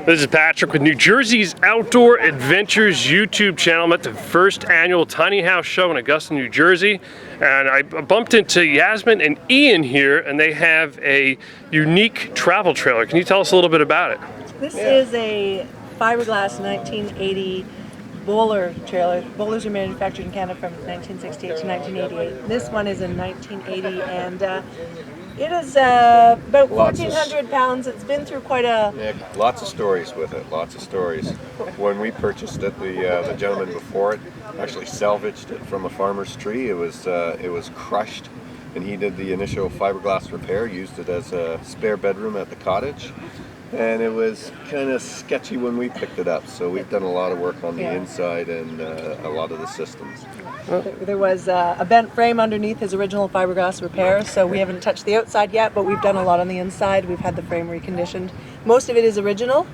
This is Patrick with New Jersey's Outdoor Adventures YouTube channel. I'm at the first annual Tiny House Show in Augusta, New Jersey. And I bumped into Yasmin and Ian here, and they have a unique travel trailer. Can you tell us a little bit about it? This is a fiberglass 1980 Boler trailer. Bolers are manufactured in Canada from 1968 to 1988. This one is in 1980, and it is about 1,400 pounds. It's been through quite a... Yeah, lots of stories with it, lots of stories. When we purchased it, the gentleman before it actually salvaged it from a farmer's tree. It was crushed, and he did the initial fiberglass repair, used it as a spare bedroom at the cottage. And it was kind of sketchy when we picked it up, so we've done a lot of work on the inside and a lot of the systems. There was a bent frame underneath his original fiberglass repair, so we haven't touched the outside yet, but we've done a lot on the inside. We've had the frame reconditioned. Most of it is original,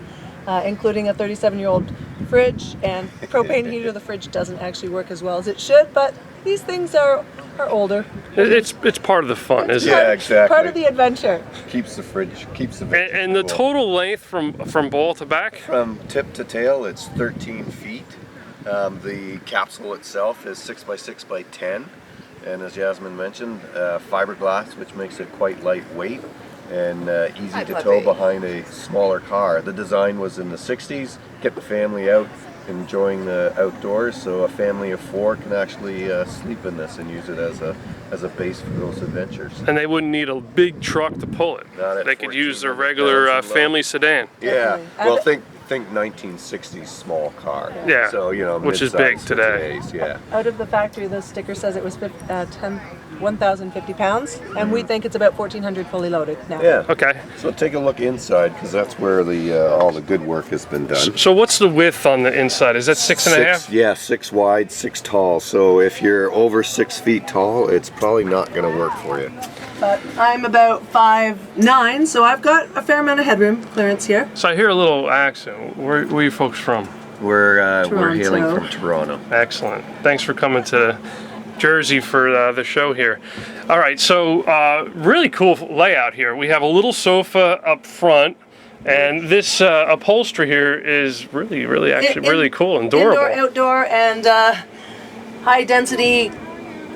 including a 37-year-old fridge, and propane heater. The fridge doesn't actually work as well as it should, but these things are older. It's part of the fun, isn't it? Yeah, exactly. Part of the adventure. Keeps the fridge, And the total length from bowl to back? From tip to tail, it's 13 feet. The capsule itself is 6 by 6 by 10, and as Yasmin mentioned, fiberglass, which makes it quite lightweight and easy to tow behind a smaller car. The design was in the 60s, get the family out enjoying the outdoors, so a family of 4 can actually sleep in this and use it as a base for those adventures. And they wouldn't need a big truck to pull it. They could use their regular family sedan. Yeah, well, think 1960s small car. Yeah, so you know, which is big today. Yeah. Out of the factory, the sticker says it was 1,050 pounds, and we think it's about 1,400 fully loaded now. Yeah. Okay. So take a look inside, because that's where the all the good work has been done. So what's the width on the inside? Is that 6.5? Yeah, 6 wide, 6 tall. So if you're over 6 feet tall, it's probably not going to work for you. But I'm about 5'9", so I've got a fair amount of headroom clearance here. So I hear a little accent. Where are you folks from? We're hailing from Toronto. Excellent. Thanks for coming to Jersey for the show here. All right, so really cool layout here. We have a little sofa up front, and this upholstery here is really cool and durable. Indoor, outdoor, and high density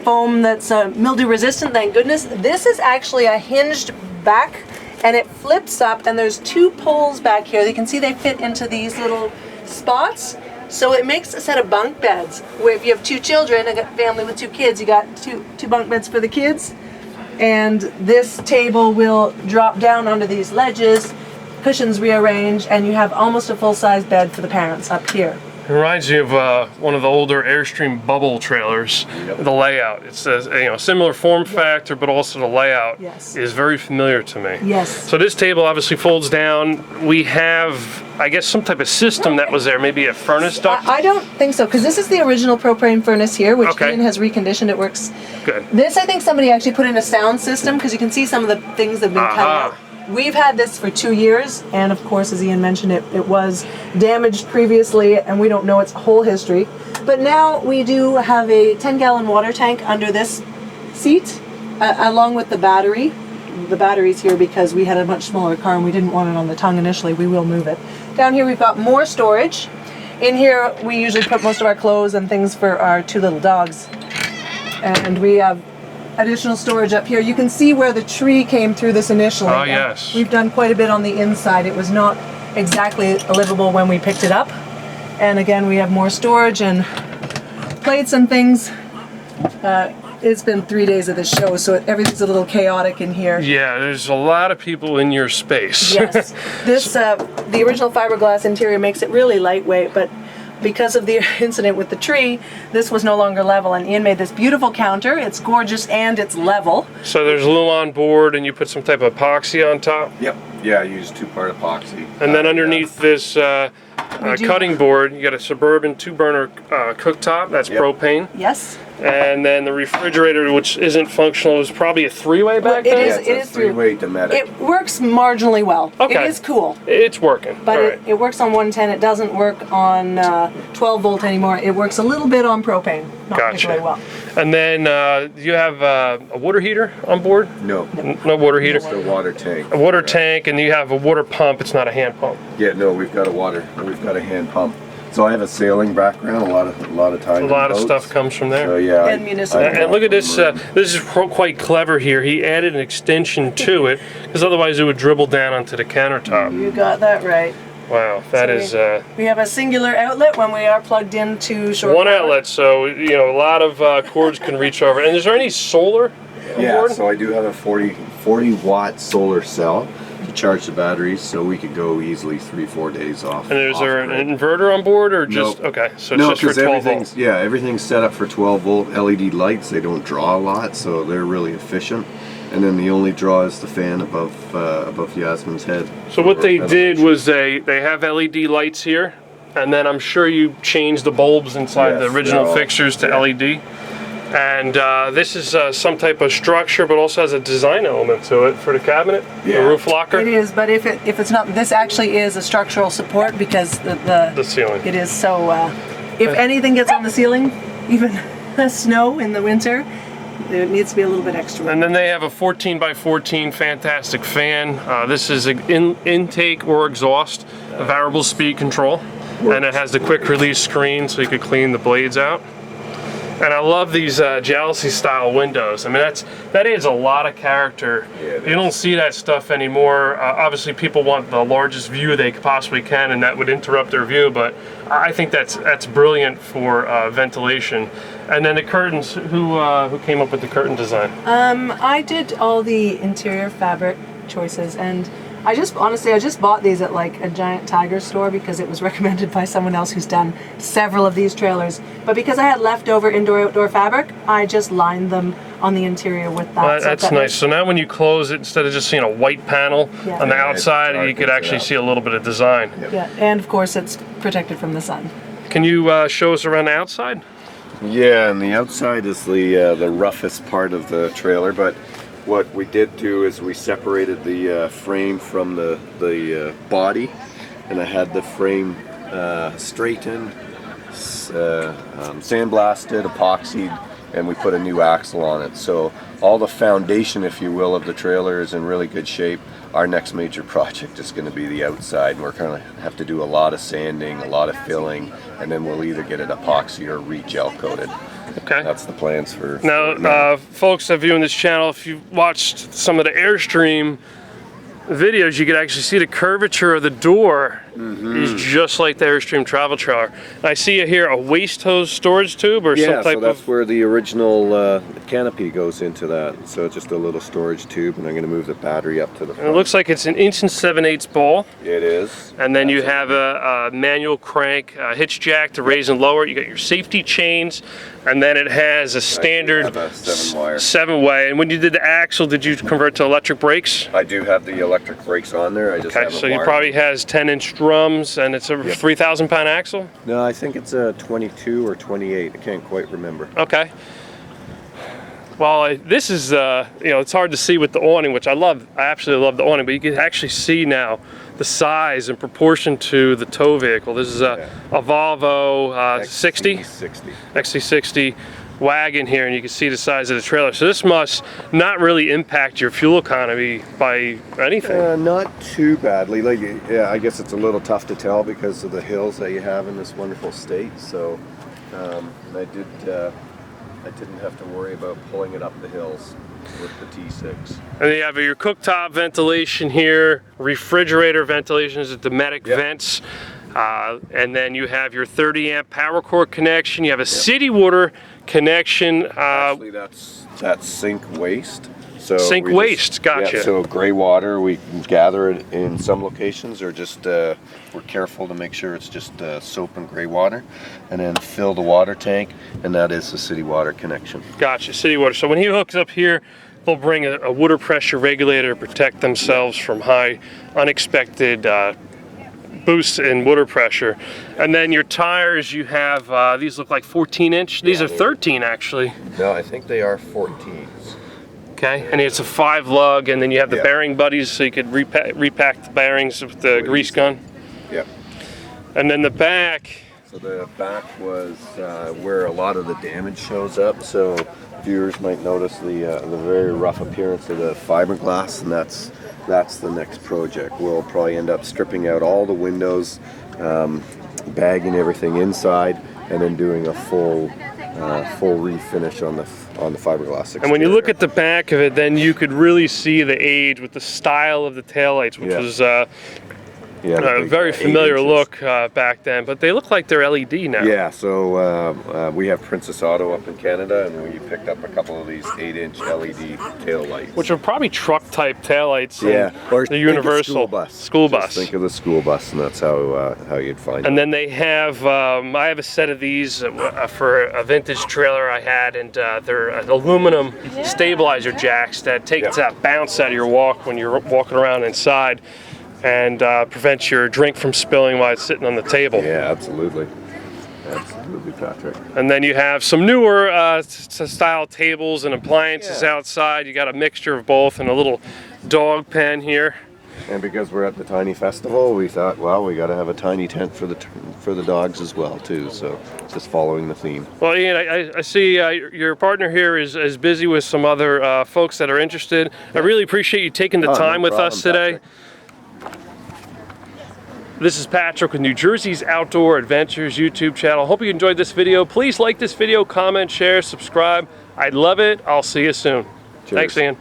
foam that's mildew resistant, thank goodness. This is actually a hinged back, and it flips up, and there's 2 poles back here. You can see they fit into these little spots. So it makes a set of bunk beds where if you have 2 children, a family with 2 kids, you got two bunk beds for the kids. And this table will drop down onto these ledges, cushions rearrange, and you have almost a full-size bed for the parents up here. It reminds me of one of the older Airstream bubble trailers. Yep. The layout. It's a similar form factor, but also the layout is very familiar to me. Yes. So this table obviously folds down. We have, I guess, some type of system that was there, maybe a furnace duct? I don't think so, because this is the original propane furnace here, which Ian has reconditioned. It works good. This, I think somebody actually put in a sound system, because you can see some of the things that have been cut out. We've had this for 2 years, and of course, as Ian mentioned, it was damaged previously, and we don't know its whole history. But now we do have a 10-gallon water tank under this seat, along with the battery. The battery's here because we had a much smaller car and we didn't want it on the tongue initially. We will move it. Down here we've got more storage. In here we usually put most of our clothes and things for our 2 little dogs. And we have additional storage up here. You can see where the tree came through this initially. Oh, yes. We've done quite a bit on the inside. It was not exactly livable when we picked it up. And again, we have more storage and plates and things. It's been 3 days of the show, so everything's a little chaotic in here. Yeah, there's a lot of people in your space. Yes. This, the original fiberglass interior makes it really lightweight, but because of the incident with the tree, this was no longer level, and Ian made this beautiful counter. It's gorgeous and it's level. So there's glue on board, and you put some type of epoxy on top? Yep. Yeah, I use 2-part epoxy. And then underneath this cutting board, you got a Suburban 2-burner cooktop. That's propane. Yes. And then the refrigerator, which isn't functional, is probably a three-way back It there? is. It is three-way Dometic. It works marginally well. Okay. It is cool. It's working. But All right. it works on 110. It doesn't work on 12 volt anymore. It works a little bit on propane, not particularly well. And then you have a water heater on board? No. No water heater? Just a water tank. A water tank, and you have a water pump. It's not a hand pump. Yeah, no, we've got a hand pump. So I have a sailing background, a lot of time. A lot of stuff comes from there. So yeah. And municipal. And look at this. This is quite clever here. He added an extension to it, because otherwise it would dribble down onto the countertop. You got that right. Wow, that is We have a singular outlet when we are plugged into short one power. outlet, so you know a lot of cords can reach over. And is there any solar on Yeah, board? so I do have a 40 watt solar cell to charge the batteries, so we could go easily 3-4 days off. And is there an grid. inverter on board, or just Nope. okay? So it's No, just for because 12 everything's volts. everything's set up for 12 volt LED lights. They don't draw a lot, so they're really efficient. And then the only draw is the fan above Yasmin's head. So what they did was they have LED lights here, and then I'm sure you changed the bulbs inside Yes, the original they're all- fixtures to yeah. LED. And this is some type of structure, but also has a design element to it for the cabinet, the Yeah. roof locker, It is, but if it's not, this actually is a structural support because the ceiling. it is so. If anything gets on the ceiling, even the snow in the winter, there needs to be a little bit extra. And then they have a 14 by 14 fantastic fan. This is an intake or exhaust, a variable speed control, and it has the quick release screen so you could clean the blades out. And I love these jealousy style windows. I mean, that adds a lot of character. Yeah, You don't see that stuff anymore. Obviously, people want the largest view they possibly can, and that would interrupt their view. But I think that's brilliant for ventilation. And then the curtains. Who came up with the curtain design? I did all the interior fabric choices, and I just bought these at like a giant Tiger store because it was recommended by someone else who's done several of these trailers. But because I had leftover indoor-outdoor fabric, I just lined them on the interior with that. Well, So that's that nice. makes- So now when you close it, instead of just seeing a white panel Yeah. on the Yeah, it outside, you could darkens it actually out. see a little bit of design. Yeah, and of course it's protected from the sun. Can you show us around the outside? Yeah, and the outside is the roughest part of the trailer, but what we did do is we separated the frame from the body, and I had the frame straightened, sandblasted, epoxied, and we put a new axle on it. So all the foundation, if you will, of the trailer is in really good shape. Our next major project is going to be the outside, and we're going to have to do a lot of sanding, a lot of filling, and then we'll either get it epoxy or re-gel coated. Okay. That's the plans for Now, folks that view on this channel, if you watched some of the Airstream videos, you could actually see the curvature of the door is just like the Airstream travel trailer. And I see here a waste hose storage tube or some yeah, type so that's of. where the original canopy goes into that. So it's just a little storage tube, and I'm going to move the battery up to the It front. looks like it's an 1 7/8 ball, It is. and then you have a manual crank hitch jack to raise and lower. You got your safety chains, and then it has a standard have a 7-wire. 7-way. And when you did the axle, did you convert to electric brakes? I do have the electric brakes on there. I just Okay, have a so he wire. probably has 10-inch drums, and it's a 3,000-pound axle. No, I think it's a 22 or 28. I can't quite remember. Okay. Well, this is, it's hard to see with the awning, which I love. I absolutely love the awning, but you can actually see now the size in proportion to the tow vehicle. This is a Volvo 60, XC60 wagon here, and you can see the size of the trailer. So this must not really impact your fuel economy by anything. Not too badly. Like, yeah, I guess it's a little tough to tell because of the hills that you have in this wonderful state. So, and I didn't have to worry about pulling it up the hills with the T6. And then you have your cooktop ventilation here, refrigerator ventilation is a Dometic vents. And then you have your 30 amp power cord connection. You have a city water connection. Actually, that's sink waste. So Sink we waste, gotcha. Yeah, so gray water, we gather it in some locations, or just we're careful to make sure it's just soap and gray water, and then fill the water tank, and that is the city water connection. Gotcha, city water. So when he hooks up here, they'll bring a water pressure regulator to protect themselves from high, unexpected boost in water pressure. And then your tires, you have, these look like 14-inch. These are 13 actually. No, I think they are 14s. Okay, and it's a 5-lug, and then you have the bearing buddies, so you could repack the bearings with the grease gun. Yep. And then the back. So the back was where a lot of the damage shows up. So viewers might notice the very rough appearance of the fiberglass, and that's the next project. We'll probably end up stripping out all the windows, bagging everything inside, and then doing a full refinish on the fiberglass exterior. And when you look at the back of it, then you could really see the age with the style of the taillights, which was a very familiar look back then, but they look like they're LED now. Yeah, so we have Princess Auto up in Canada, and we picked up a couple of these 8-inch LED tail lights. Which are probably truck-type taillights. Yeah, or the universal school bus. Just think of the school bus, and that's how you'd find it. And then they have, I have a set of these for a vintage trailer I had, and they're aluminum stabilizer jacks that take that bounce out of your walk when you're walking around inside, and prevents your drink from spilling while it's sitting on the table. Yeah, absolutely. Absolutely, Patrick. And then you have some newer style tables and appliances outside. You got a mixture of both, and a little dog pen here. And because we're at the Tiny Festival, we thought, well, we got to have a tiny tent for the dogs as well, too. So just following the theme. Well, Ian, I see your partner here is busy with some other folks that are interested. I really appreciate you taking the time with us today. Patrick. This is Patrick with New Jersey's Outdoor Adventures YouTube channel. Hope you enjoyed this video. Please like this video, comment, share, subscribe. I'd love it. I'll see you soon. Cheers. Thanks, Ian.